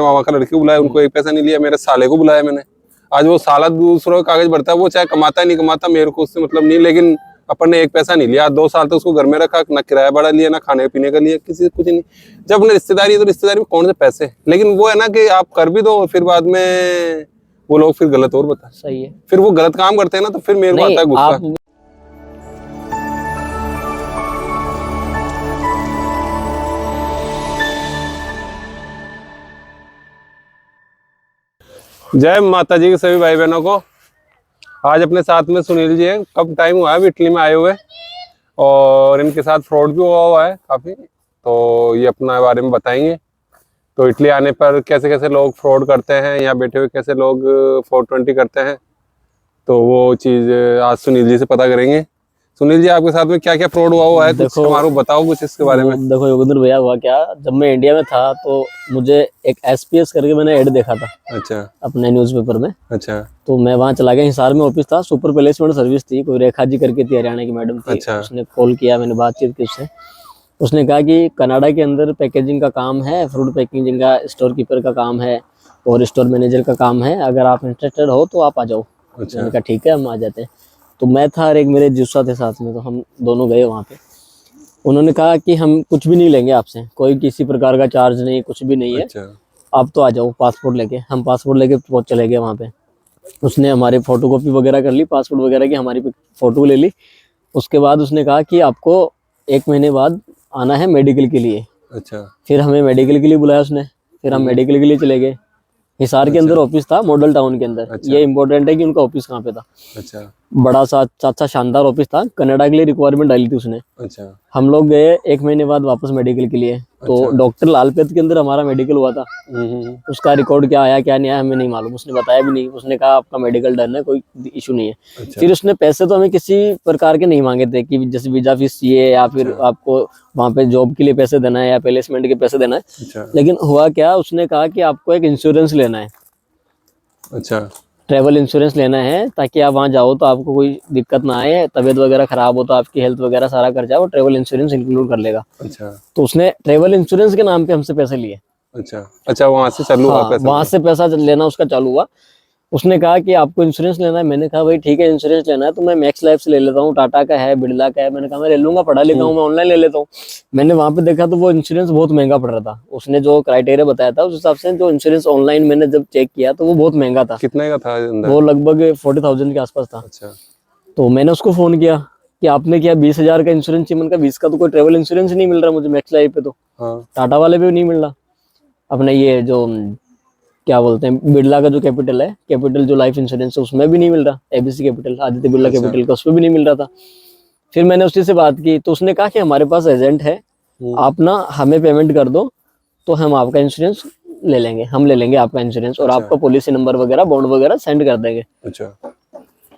मामा का लड़के को बुलाया, उनको एक पैसा नहीं लिया, मेरे साले को बुलाया मैंने। आज वो साला दूसरों का कागज भरता है, वो चाहे कमाता है नहीं कमाता, मेरे को उससे मतलब नहीं, लेकिन अपन ने एक पैसा नहीं लिया। 2 साल तक उसको घर में रखा, ना किराया भाड़ा लिया, ना खाने पीने का लिया, किसी कुछ नहीं। जब अपने रिश्तेदारी है तो रिश्तेदारी में कौन से पैसे, लेकिन वो है ना कि आप कर भी दो और फिर बाद में वो लोग फिर गलत और बता, सही है, फिर वो गलत काम करते हैं ना, तो फिर मेरे को आता है गुस्सा। जय माता जी के सभी भाई बहनों को। आज अपने साथ में सुनील जी है। कब टाइम हुआ है इटली में आए हुए, और इनके साथ फ्रॉड भी हुआ है काफी, तो ये अपना बारे में बताएंगे। तो इटली आने पर कैसे कैसे लोग फ्रॉड करते हैं, यहाँ बैठे हुए कैसे लोग 420 करते हैं, तो वो चीज आज सुनील जी से पता करेंगे। सुनील जी, आपके साथ में क्या क्या फ्रॉड हुआ है, कुछ हमारे बताओ कुछ इसके बारे में। देखो योगेंद्र भैया, हुआ क्या, जब मैं इंडिया में था तो मुझे एक SPS करके मैंने ऐड देखा था। अच्छा। अपने न्यूज़पेपर में। अच्छा। तो मैं वहाँ चला गया, हिसार में ऑफिस था, सुपर प्लेसमेंट सर्विस थी, कोई रेखा जी करके थी, हरियाणा की मैडम थी। अच्छा। उसने कॉल किया, मैंने बातचीत की उससे। उसने कहा कि कनाडा के अंदर पैकेजिंग का काम है, फ्रूट पैकेजिंग का, स्टोर कीपर का काम है और स्टोर मैनेजर का काम है, अगर आप इंटरेस्टेड हो तो आप आ जाओ। अच्छा। मैंने कहा ठीक है, हम आ जाते हैं। तो मैं था और एक मेरे जिस्सा थे साथ में, तो हम दोनों गए वहाँ पे। उन्होंने कहा कि हम कुछ भी नहीं लेंगे आपसे, कोई किसी प्रकार का चार्ज नहीं, कुछ भी नहीं है। अच्छा। आप तो आ जाओ पासपोर्ट लेके। हम पासपोर्ट लेके पहुंच चले गए वहाँ पे। उसने हमारे फोटोकॉपी वगैरह कर ली, पासपोर्ट वगैरह की, हमारी फोटो ले ली। उसके बाद उसने कहा कि आपको 1 महीने बाद आना है मेडिकल के लिए। अच्छा। फिर हमें मेडिकल के लिए बुलाया उसने, फिर हम मेडिकल के लिए चले गए। हिसार के अंदर ऑफिस था, मॉडल टाउन के अंदर। अच्छा। ये इंपॉर्टेंट है कि उनका ऑफिस कहाँ पे था। अच्छा। बड़ा सा अच्छा शानदार ऑफिस था, कनाडा के लिए रिक्वायरमेंट डाली थी उसने। अच्छा। हम लोग गए 1 महीने बाद वापस मेडिकल के लिए। तो डॉक्टर लालपेत के अंदर हमारा मेडिकल हुआ था। उसका रिकॉर्ड क्या आया क्या नहीं आया हमें नहीं मालूम, उसने बताया भी नहीं। उसने कहा आपका मेडिकल डन है, कोई इशू नहीं है। अच्छा। फिर उसने पैसे तो हमें किसी प्रकार के नहीं मांगे थे कि जैसे वीजा फीस चाहिए या फिर आपको वहाँ पे जॉब के लिए पैसे देना है या प्लेसमेंट के पैसे देना है। अच्छा। लेकिन हुआ क्या, उसने कहा कि आपको एक इंश्योरेंस लेना है। अच्छा। ट्रैवल इंश्योरेंस लेना है, ताकि आप वहाँ जाओ तो आपको कोई दिक्कत ना आए, तबीयत वगैरह खराब हो तो आपकी हेल्थ वगैरह सारा खर्चा वो ट्रैवल इंश्योरेंस इंक्लूड कर लेगा। अच्छा। तो उसने ट्रैवल इंश्योरेंस के नाम पे हमसे पैसे लिए। अच्छा। अच्छा, वहां से चालू हुआ पैसा? वहां से पैसा लेना उसका चालू हुआ। उसने कहा कि आपको इंश्योरेंस लेना है। मैंने कहा भाई ठीक है, इंश्योरेंस लेना है तो मैं मैक्स लाइफ से ले लेता हूँ, टाटा का है, बिरला का है। मैंने कहा मैं ले लूंगा, पढ़ा लिखा हूँ, मैं ऑनलाइन ले लेता हूँ। मैंने वहां पे देखा तो वो इंश्योरेंस बहुत महंगा पड़ रहा था। उसने जो क्राइटेरिया बताया था उस हिसाब से जो इंश्योरेंस ऑनलाइन मैंने जब चेक किया तो वो बहुत महंगा था। कितने का था अंदर? वो लगभग 40,000 के आसपास था। अच्छा। तो मैंने उसको फोन किया कि आपने क्या 20,000 का इंश्योरेंस चाहिए? मैंने कहा 20 का तो कोई ट्रेवल इंश्योरेंस नहीं मिल रहा मुझे मैक्स लाइफ पे। तो टाटा वाले पे भी नहीं मिल रहा, अपने ये जो क्या बोलते हैं बिरला का जो कैपिटल है, कैपिटल जो लाइफ इंश्योरेंस है उसमें भी नहीं मिल रहा। ABC capital, Aditya Birla capital का, उसमें भी नहीं मिल रहा था। फिर मैंने उसी से बात की तो उसने कहा कि हमारे पास एजेंट है, आप ना हमें पेमेंट कर दो तो हम आपका इंश्योरेंस ले लेंगे, हम ले लेंगे आपका इंश्योरेंस और आपका पॉलिसी नंबर वगैरह बॉन्ड वगैरह सेंड कर देंगे। अच्छा।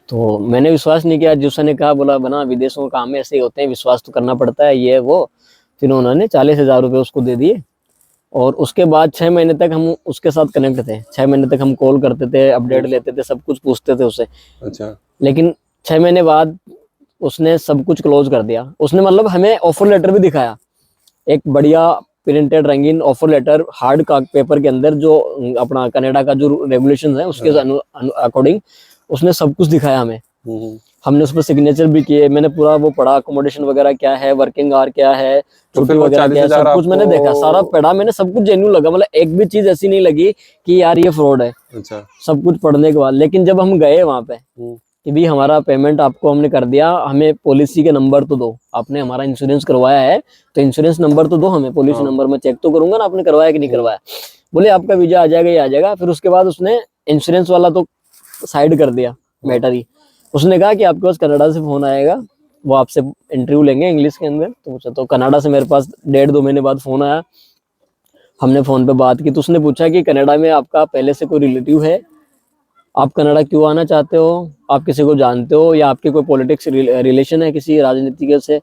तो मैंने विश्वास नहीं किया। जिसने ने कहा, बोला बना विदेशों का काम ऐसे ही होते हैं, विश्वास तो करना पड़ता है, ये वो। फिर उन्होंने 40,000 रुपये उसको दे दिए। और उसके बाद 6 महीने तक हम उसके साथ कनेक्ट थे। 6 महीने तक हम कॉल करते थे, अपडेट लेते थे, सब कुछ पूछते थे उससे। अच्छा। लेकिन 6 महीने बाद उसने सब कुछ क्लोज कर दिया। उसने मतलब हमें ऑफर लेटर भी दिखाया, एक बढ़िया प्रिंटेड रंगीन ऑफर लेटर हार्ड पेपर के अंदर, जो अपना कनाडा का जो रेगुलेशन है उसके अकॉर्डिंग उसने सब कुछ दिखाया हमें। हमने उस पर सिग्नेचर भी किए। मैंने पूरा वो पढ़ा, अकोमोडेशन वगैरह क्या है, वर्किंग आवर क्या है, छुट्टी वगैरह क्या है, सब कुछ मैंने देखा, सारा पढ़ा मैंने, सब कुछ जेन्युइन लगा। मतलब एक भी चीज ऐसी नहीं लगी कि यार ये फ्रॉड है। अच्छा। सब कुछ पढ़ने के बाद लेकिन जब हम गए वहां पे कि भी हमारा पेमेंट आपको हमने कर दिया, हमें पॉलिसी के नंबर तो दो, आपने हमारा इंश्योरेंस करवाया है तो इंश्योरेंस नंबर तो दो हमें, पॉलिसी नंबर मैं चेक तो करूंगा ना आपने करवाया कि नहीं करवाया। बोले आपका वीजा आ जाएगा, ये आ जाएगा। फिर उसके बाद उसने इंश्योरेंस वाला तो साइड कर दिया मैटर ही। उसने कहा कि आपके पास कनाडा से फोन आएगा, वो आपसे इंटरव्यू लेंगे इंग्लिश के अंदर। तो कनाडा से मेरे पास 1.5-2 महीने बाद फोन आया। हमने फोन पे बात की तो उसने पूछा कि कनाडा में आपका पहले से कोई रिलेटिव है, आप कनाडा क्यों आना चाहते हो, आप किसी को जानते हो या आपके कोई पॉलिटिक्स रिलेशन है किसी राजनीतिज्ञ से,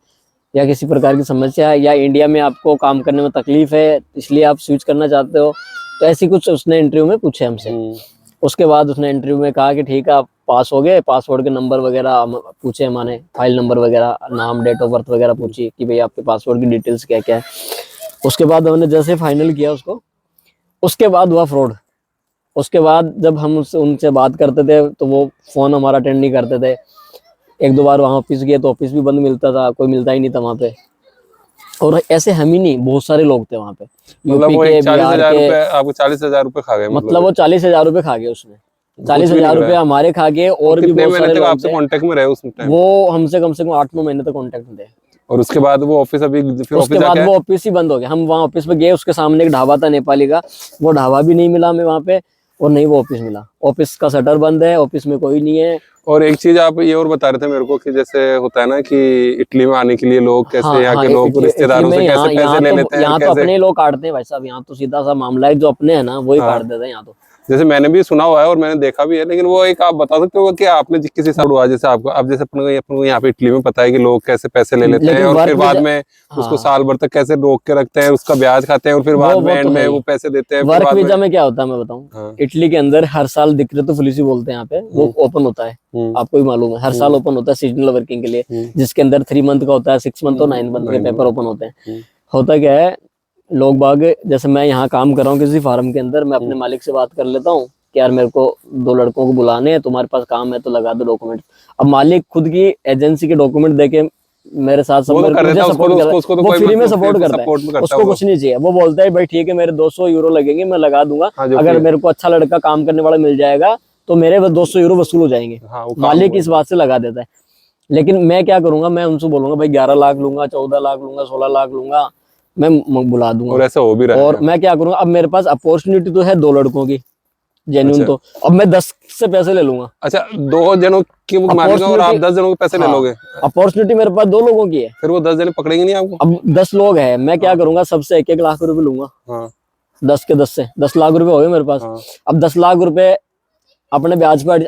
या किसी प्रकार की समस्या है, या इंडिया में आपको काम करने में तकलीफ है इसलिए आप स्विच करना चाहते हो। तो ऐसी कुछ उसने इंटरव्यू में पूछे हमसे। उसके बाद उसने इंटरव्यू में कहा कि ठीक है आप पास हो गए। पासपोर्ट के नंबर वगैरह पूछे हमारे, फाइल नंबर वगैरह, नाम, डेट ऑफ बर्थ वगैरह पूछी कि भाई आपके पासपोर्ट की डिटेल्स क्या क्या है। उसके बाद हमने जैसे फाइनल किया उसको, उसके बाद हुआ फ्रॉड। उसके बाद जब हम उनसे बात करते थे तो वो फोन हमारा अटेंड नहीं करते थे। एक दो बार वहाँ ऑफिस गए तो ऑफिस भी बंद मिलता था, कोई मिलता ही नहीं था वहाँ पे। और ऐसे हम ही नहीं, बहुत सारे लोग थे वहाँ पे, मतलब यूपी वो के, एक चालीस बिहार हजार के। रुपए आपको 40,000 रुपए खा गए मतलब वो 40,000 रुपये खा गए उसने, कुछ भी नहीं 40,000 करा रुपये है। हमारे खा गए। और भी कितने बहुत महीने सारे तक लोग आपसे थे, कांटेक्ट में रहे उस टाइम? वो हमसे कम से कम 8-9 महीने तक कांटेक्ट में थे। और उसके बाद वो ऑफिस अभी फिर ऑफिस उसके बाद जाके वो ऑफिस ही बंद हो गया। हम वहाँ ऑफिस पे गए, उसके सामने एक ढाबा था नेपाली का, वो ढाबा भी नहीं मिला हमें वहाँ पे, और नहीं वो ऑफिस मिला। ऑफिस का शटर बंद है, ऑफिस में कोई नहीं है। और एक चीज आप ये और बता रहे थे मेरे को कि जैसे होता है ना कि इटली में आने के लिए लोग कैसे, हाँ यहाँ हाँ, के लोग इटली रिश्तेदारों में से कैसे पैसे ले लेते हैं यहाँ तो कैसे। अपने ही लोग काटते हैं भाई साहब। यहाँ तो सीधा सा मामला है, जो अपने है ना वही हाँ। काट देते हैं यहाँ तो। जैसे मैंने भी सुना हुआ है और मैंने देखा भी है, लेकिन वो एक आप बता सकते हो कि आपने किसी साथ हुआ जैसे आपको, अब जैसे अपन को यहाँ पे इटली में पता है कि लोग कैसे पैसे ले लेते हैं लेकिन और वर्क फिर बाद में उसको हाँ, साल भर तक कैसे रोक के रखते हैं, उसका ब्याज खाते हैं और फिर बाद में वो एंड तो है में ही। वो पैसे देते हैं फिर वर्क बाद में। वीजा में क्या होता है मैं बताऊं। हाँ। इटली के अंदर हर साल डिक्रेतो फेलिसी बोलते हैं यहाँ पे, वो ओपन होता है। आपको भी मालूम है, हर साल ओपन होता है सीजनल वर्किंग के लिए, जिसके अंदर 3 मंथ का होता है, 6 मंथ और 9 मंथ के पेपर ओपन होते हैं। होता क्या है, लोग बाग, जैसे मैं यहाँ काम कर रहा हूँ किसी फार्म के अंदर, मैं अपने मालिक से बात कर लेता हूँ कि यार मेरे को 2 लड़कों को बुलाने हैं, तुम्हारे पास काम है तो लगा दो डॉक्यूमेंट। अब मालिक खुद की एजेंसी के डॉक्यूमेंट देके मेरे साथ सब वो तो कर मुझे देता है, सपोर्ट करता उसको है, तो वो कोई फ्री में मतलब सपोर्ट करता सपोर्ट में है, करता उसको है वो। कुछ नहीं चाहिए। वो बोलता है भाई ठीक है, मेरे 200 यूरो लगेंगे, मैं लगा दूंगा, हाँ, जो अगर कि- मेरे को अच्छा लड़का काम करने वाला मिल जाएगा तो मेरे 200 यूरो वसूल हो जाएंगे। हाँ, वो काम मालिक हुआ। इस बात से लगा देता है। लेकिन मैं क्या करूंगा, मैं उनसे बोलूंगा भाई 11 लाख लूंगा, 14 लाख लूंगा, 16 लाख लूंगा, मैं बुला दूंगा। और ऐसा हो भी रहा है और यहाँ मैं क्या करूंगा, अब मेरे पास अपॉर्चुनिटी तो है 2 लड़कों की पे। जेन्युइन, अच्छा तो अब मैं 10 से पैसे ले लूंगा। अच्छा, 2 जनों की वो मानेगा और आप 10 जनों के पैसे ले हाँ, लोगे, अपॉर्चुनिटी मेरे पास 2 लोगों की है। फिर वो 10 जने पकड़ेंगे नहीं आपको? अब 10 लोग हैं, मैं क्या करूंगा, सबसे 1-1 लाख रुपए लूंगा। हाँ 10 के 10 से 10 लाख रुपए हो गए मेरे पास। हाँ। अब 10 लाख रुपए अपने ब्याज पर,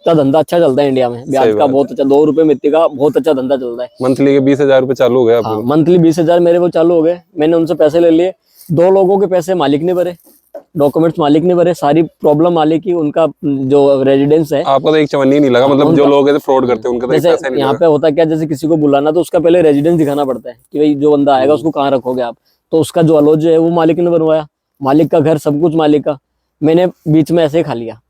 का धंधा अच्छा चलता है इंडिया में, ब्याज सही का बात है। बहुत अच्छा, 2 रुपए मित्ती का बहुत अच्छा धंधा चलता है। मंथली के 20,000 रुपए चालू हो गए हाँ, आपको? मंथली 20,000 मेरे वो चालू हो गए। मैंने उनसे पैसे ले लिए, 2 लोगों के पैसे मालिक ने भरे, डॉक्यूमेंट्स मालिक ने भरे, सारी प्रॉब्लम मालिक की, उनका जो रेजिडेंस है। आपको तो एक चवन्नी नहीं लगा, मतलब जो लोग ऐसे फ्रॉड करते हैं उनका तो एक जैसे पैसा नहीं यहाँ लगा। पे होता क्या, जैसे किसी को बुलाना तो उसका पहले रेजिडेंस दिखाना पड़ता है कि भाई जो बंदा आएगा उसको कहाँ रखोगे आप, तो उसका जो अलॉज है वो मालिक ने बनवाया, मालिक का घर, सब कुछ मालिक का। मैंने बीच में ऐसे ही खा लिया।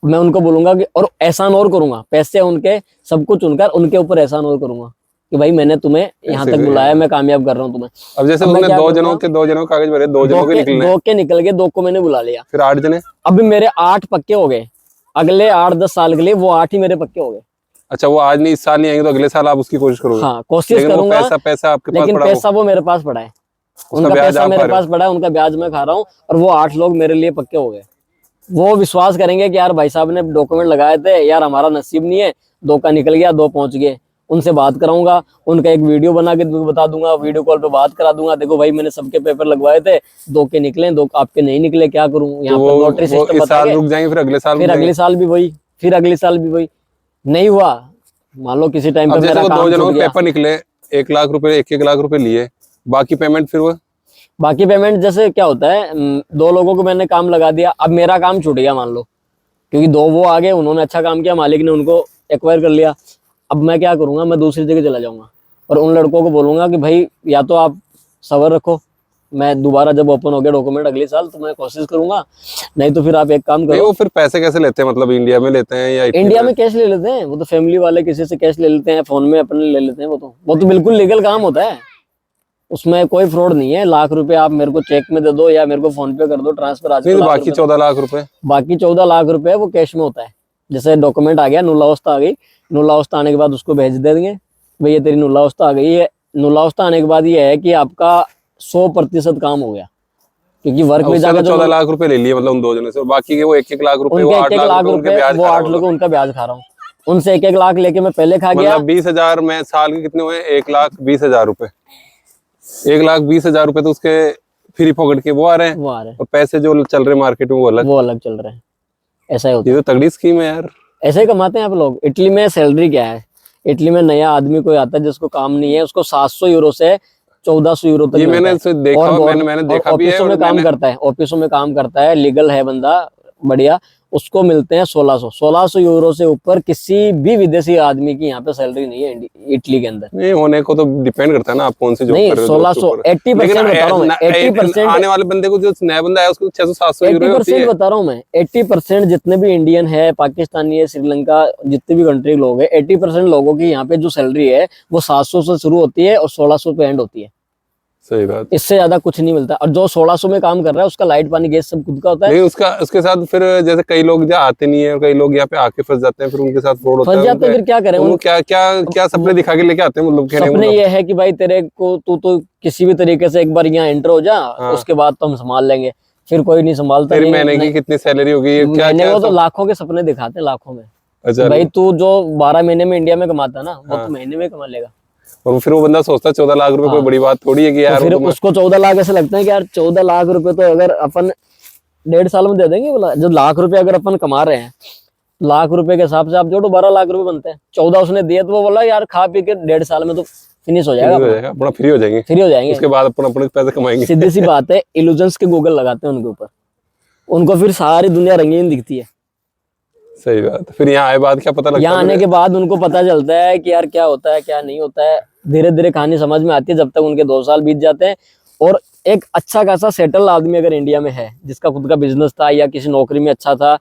मैं उनको बोलूंगा कि, और एहसान और करूंगा, पैसे उनके, सब कुछ उनका, उनके ऊपर एहसान और करूंगा कि भाई मैंने तुम्हें यहाँ तक बुलाया, मैं कामयाब कर रहा हूँ तुम्हें। अब जैसे अब मैं उसने क्या 2 करूंगा, जनों के कागज भरे, 2 जनों के निकलने, 2 के निकल गए, 2 को मैंने बुला लिया, फिर 8 जने। अभी मेरे 8 पक्के हो गए। अगले 8-10 साल के लिए वो 8 ही मेरे पक्के हो गए। अच्छा, वो आज नहीं, इस साल नहीं आएंगे तो अगले साल आप उसकी कोशिश करोगे? हाँ, कोशिश लेकिन वो करूंगा, पैसा आपके पास लेकिन पड़ा पैसा वो मेरे पास पड़ा है, उनका ब्याज पैसा आप मेरे खा रहे पास पड़ा है, उनका ब्याज मैं खा रहा हूँ। और वो 8 लोग मेरे लिए पक्के हो गए। वो विश्वास करेंगे कि यार भाई साहब ने डॉक्यूमेंट लगाए थे, यार हमारा नसीब नहीं है, 2 का निकल गया, 2 पहुंच गए। उनसे बात कराऊंगा, उनका एक वीडियो बना के बता दूंगा, वीडियो कॉल पे बात करा दूंगा, देखो भाई मैंने सबके पेपर लगवाए थे, 2 के निकले, 2 आपके नहीं निकले, क्या करूं। यहाँ तो पे लॉटरी वो सिस्टम इस बता साल के, रुक जाएंगे, फिर अगले साल रुक फिर अगले जाएंगे। साल भी वही, फिर अगले साल भी वही। नहीं हुआ, मान लो किसी टाइम पे अब जैसे मेरा वो 2 काम जनों छूट के गया। पेपर निकले, 1 लाख रुपए, 1-1 लाख रुपए लिए, बाकी पेमेंट फिर वो बाकी पेमेंट जैसे क्या होता है, 2 लोगों को मैंने काम लगा दिया, अब मेरा काम छूट गया मान लो, क्योंकि 2 वो आ गए, उन्होंने अच्छा काम किया, मालिक ने उनको एक्वायर कर लिया। अब मैं क्या करूंगा, मैं दूसरी जगह चला जाऊंगा और उन लड़कों को बोलूंगा कि भाई या तो आप सब्र रखो, मैं दोबारा जब ओपन हो गया डॉक्यूमेंट अगले साल तो मैं कोशिश करूंगा, नहीं तो फिर आप एक काम नहीं। करो। वो फिर पैसे कैसे लेते हैं, मतलब इंडिया में लेते हैं या इटली इंडिया में कैश ले लेते हैं, वो तो फैमिली वाले किसी से कैश ले लेते हैं, फोन में अपने ले लेते हैं, वो तो बिल्कुल लीगल काम होता है, उसमें कोई फ्रॉड नहीं है। लाख रुपए आप मेरे को चेक में दे दो या मेरे को फोन पे कर दो ट्रांसफर, आज नहीं, तो बाकी 14 लाख रुपए? बाकी 14 लाख रुपए वो कैश में होता है। जैसे डॉक्यूमेंट आ गया, नुलावस्था आ गई, नुलावस्था आने के बाद उसको भेज देंगे, भैया तेरी नुलावस्था आ गई है। नुलावस्था आने के बाद ये है कि आपका 100% काम हो गया, क्योंकि वर्क में जाकर 14 लाख रुपए ले लिए मतलब उन 2 जनों से, और बाकी के वो 1-1 लाख रुपए, वो उनके 8 1-1 लाख लाख रुपए उनके रुपए, ब्याज वो खा रहा 8 हूँ। लोगों उनका ब्याज खा रहा हूँ। उनसे 1-1 लाख लेके मैं पहले खा गया। मतलब 20,000 में साल के कितने हुए? 1,20,000 रुपए, 1,20,000 रुपए तो उसके फ्री पॉकेट के वो आ रहे हैं, वो आ रहे हैं, और पैसे जो चल रहे मार्केट में वो अलग चल रहे हैं। ऐसा ही होता है, ये तो तगड़ी स्कीम है यार। ऐसे ही कमाते हैं आप लोग। इटली में सैलरी क्या है, इटली में नया आदमी कोई आता है जिसको काम नहीं है, उसको 700 यूरो से 1400 यूरो तक ये मिलता मैंने है। देखा, और मैंने देखा भी है। ऑफिसों में काम करता है, ऑफिसों में काम करता है, लीगल है बंदा, बढ़िया। उसको मिलते हैं 1600 यूरो से ऊपर किसी भी विदेशी आदमी की यहाँ पे सैलरी नहीं है इटली के अंदर। नहीं होने को तो डिपेंड करता है ना, आप कौन सी जॉब नहीं, कर रहे हो। 1600 80% बता रहा हूँ मैं, 80% आने वाले बंदे को, जो नया बंदा है उसको 600-700 यूरो होती 80% है। बता रहा हूँ मैं। 80% जितने भी इंडियन है, पाकिस्तानी है, श्रीलंका, जितने भी कंट्री लोग हैं, 80% लोगों की यहाँ पे जो सैलरी है वो 700 से शुरू होती है और 1600 पे एंड होती है। सही बात। इससे ज्यादा कुछ नहीं मिलता। और जो 1600 में काम कर रहा है उसका लाइट पानी गैस सब खुद का होता है। नहीं, उसके साथ फिर जैसे कई लोग जो आते नहीं है और कई लोग यहाँ पे आके फंस जाते हैं, फिर उनके साथ फ्रॉड होता फंस है। जाते हैं, फिर क्या करें? उनको क्या सपने दिखा के लेके आते हैं, मतलब कहने का सपने मतलब। ये है कि भाई तेरे को तू तो किसी भी तरीके से एक बार यहाँ एंटर हो जा, हाँ। उसके बाद तो हम संभाल लेंगे। फिर कोई नहीं संभालता। तेरी नहीं, महीने की नहीं, कितनी सैलरी होगी, ये क्या महीने क्या को तो सब। लाखों के सपने दिखाते हैं, लाखों में। अच्छा, भाई तू जो 12 महीने में इंडिया में कमाता है ना, वो हाँ। तो महीने में कमा लेगा। और फिर वो बंदा सोचता है 14 लाख रुपए कोई हाँ। बड़ी बात थोड़ी है कि तो यार फिर वो तो उसको 14 लाख ऐसे लगता है कि यार 14 लाख रुपए तो अगर अपन 1.5 साल में दे देंगे। बोला जो लाख रुपए अगर अपन कमा रहे हैं, लाख रुपए के हिसाब से आप जोड़ो 12 लाख रुपए बनते हैं। 14 उसने दिए तो वो बोला यार खा पी के 1.5 साल में तो फिनिश हो जाएगा, हो जाएगा, अपना फ्री हो जाएंगे। फ्री हो जाएंगे। उसके बाद अपन अपने पैसे कमाएंगे। सीधी सी बात है, इल्यूजन्स के गूगल लगाते हैं उनके ऊपर, उनको फिर सारी दुनिया रंगीन दिखती है। सही बात है। फिर यहाँ आए बाद क्या पता लगता यहाँ है आने के बाद उनको पता चलता है कि यार क्या होता है क्या नहीं होता है। धीरे धीरे कहानी समझ में आती है, जब तक उनके 2 साल बीत जाते हैं। और एक अच्छा खासा सेटल आदमी अगर इंडिया में है, जिसका खुद का बिजनेस था या किसी नौकरी में अच्छा था,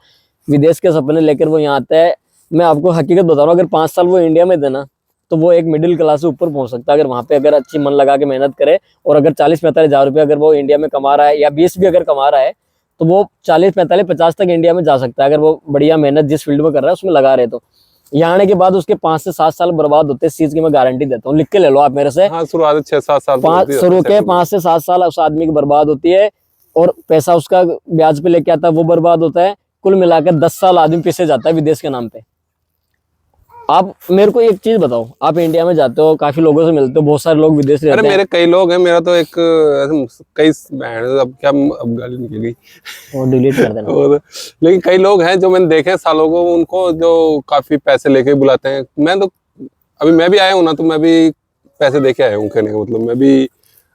विदेश के सपने लेकर वो यहाँ आता है, मैं आपको हकीकत बता रहा हूँ, अगर 5 साल वो इंडिया में देना तो वो एक मिडिल क्लास से ऊपर पहुंच सकता है, अगर वहां पे अगर अच्छी मन लगा के मेहनत करे। और अगर 40-45 हजार रुपये अगर वो इंडिया में कमा रहा है, या 20 भी अगर कमा रहा है, तो वो 40-45-50 तक इंडिया में जा सकता है, अगर वो बढ़िया मेहनत जिस फील्ड में कर रहा है उसमें लगा रहे। तो यहाँ आने के बाद उसके 5 से 7 साल बर्बाद होते हैं, इस चीज की मैं गारंटी देता हूँ, लिख के ले लो आप मेरे से। हाँ, शुरुआत 6-7 साल शुरू के 5 से 7 साल उस आदमी की बर्बाद होती है, और पैसा उसका ब्याज पे लेके आता है वो बर्बाद होता है। कुल मिलाकर 10 साल आदमी पीछे जाता है विदेश के नाम पे। आप मेरे को एक चीज बताओ, आप इंडिया में जाते हो, काफी लोगों से मिलते हो, बहुत सारे लोग विदेश रहते अरे हैं। मेरे कई लोग हैं, मेरा तो एक कई बहन, अब क्या, अब गाली निकल गई वो डिलीट कर देना। और लेकिन कई लोग हैं जो मैंने देखे सालों को, उनको जो काफी पैसे लेके बुलाते हैं। मैं तो अभी मैं भी आया हूँ ना, तो मैं भी पैसे देके आया हूँ, कहने का मतलब। मैं भी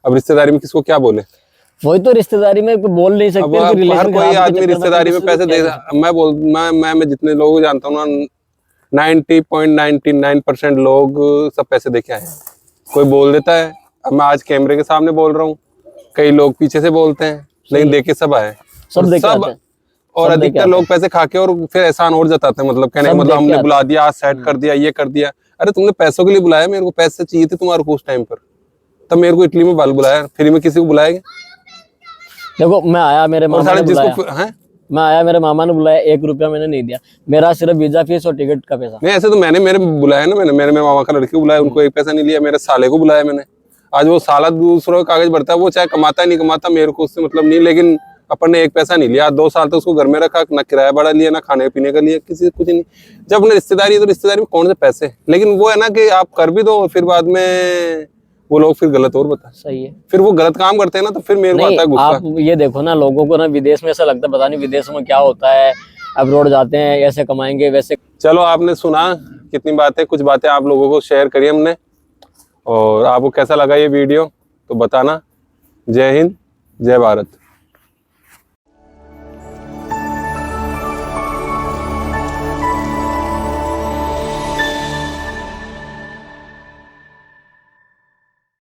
अब रिश्तेदारी में किसको क्या बोले। वही तो, रिश्तेदारी में बोल नहीं सकते। अब रिलेशन हर कोई खराब के आदमी चक्कर में रिश्तेदारी में किसी को पैसे क्या दे। कर सकते मैं जितने लोगों को जानता हूँ ना, 90.99% लोग सब पैसे देके आए हैं। कोई बोल देता है, अब मैं आज कैमरे के सामने बोल रहा हूँ, कई लोग पीछे से बोलते हैं, लेकिन देके सब आए। सब देके आते हैं। और सब देके अधिकतर आते लोग पैसे खा के और फिर एहसान और जताते हैं, मतलब कहने का सब मतलब देके हमने आते बुला दिया, आज सेट कर दिया, ये कर दिया। अरे तुमने पैसों के लिए बुलाया, मेरे को पैसे चाहिए थे तुम्हारे को उस टाइम पर, तब मेरे को इटली में बाल बुलाया, फ्री में किसी को बुलाएगा। देखो मैं आया, मेरे मामा ने बुलाया, जिसको है मैं आया, मेरे मामा ने बुलाया, 1 रुपया मैंने नहीं दिया, मेरा सिर्फ वीजा फीस और टिकट का पैसा। नहीं, ऐसे तो मैंने मेरे बुलाया ना, मैंने मेरे मामा का लड़की को बुलाया, उनको एक पैसा नहीं लिया। मेरे साले को बुलाया मैंने, आज वो साला दूसरों का कागज भरता है, वो चाहे कमाता है नहीं कमाता, मेरे को उससे मतलब नहीं, लेकिन अपन ने एक पैसा नहीं लिया। 2 साल तक उसको घर में रखा, ना किराया भाड़ा लिया, ना खाने पीने का लिया, किसी कुछ नहीं। जब अपने रिश्तेदारी है तो रिश्तेदारी में कौन से पैसे। लेकिन वो है ना कि आप कर भी दो और फिर बाद में वो लोग फिर गलत और बता, सही है। फिर वो गलत काम करते हैं ना, तो फिर मेरे को आता है गुस्सा। आप ये देखो ना, लोगों को ना विदेश में ऐसा लगता है पता नहीं विदेश में क्या होता है, अब्रॉड जाते हैं ऐसे कमाएंगे वैसे। चलो, आपने सुना कितनी बातें, कुछ बातें आप लोगों को शेयर करी हमने, और आपको कैसा लगा ये वीडियो तो बताना। जय हिंद, जय भारत।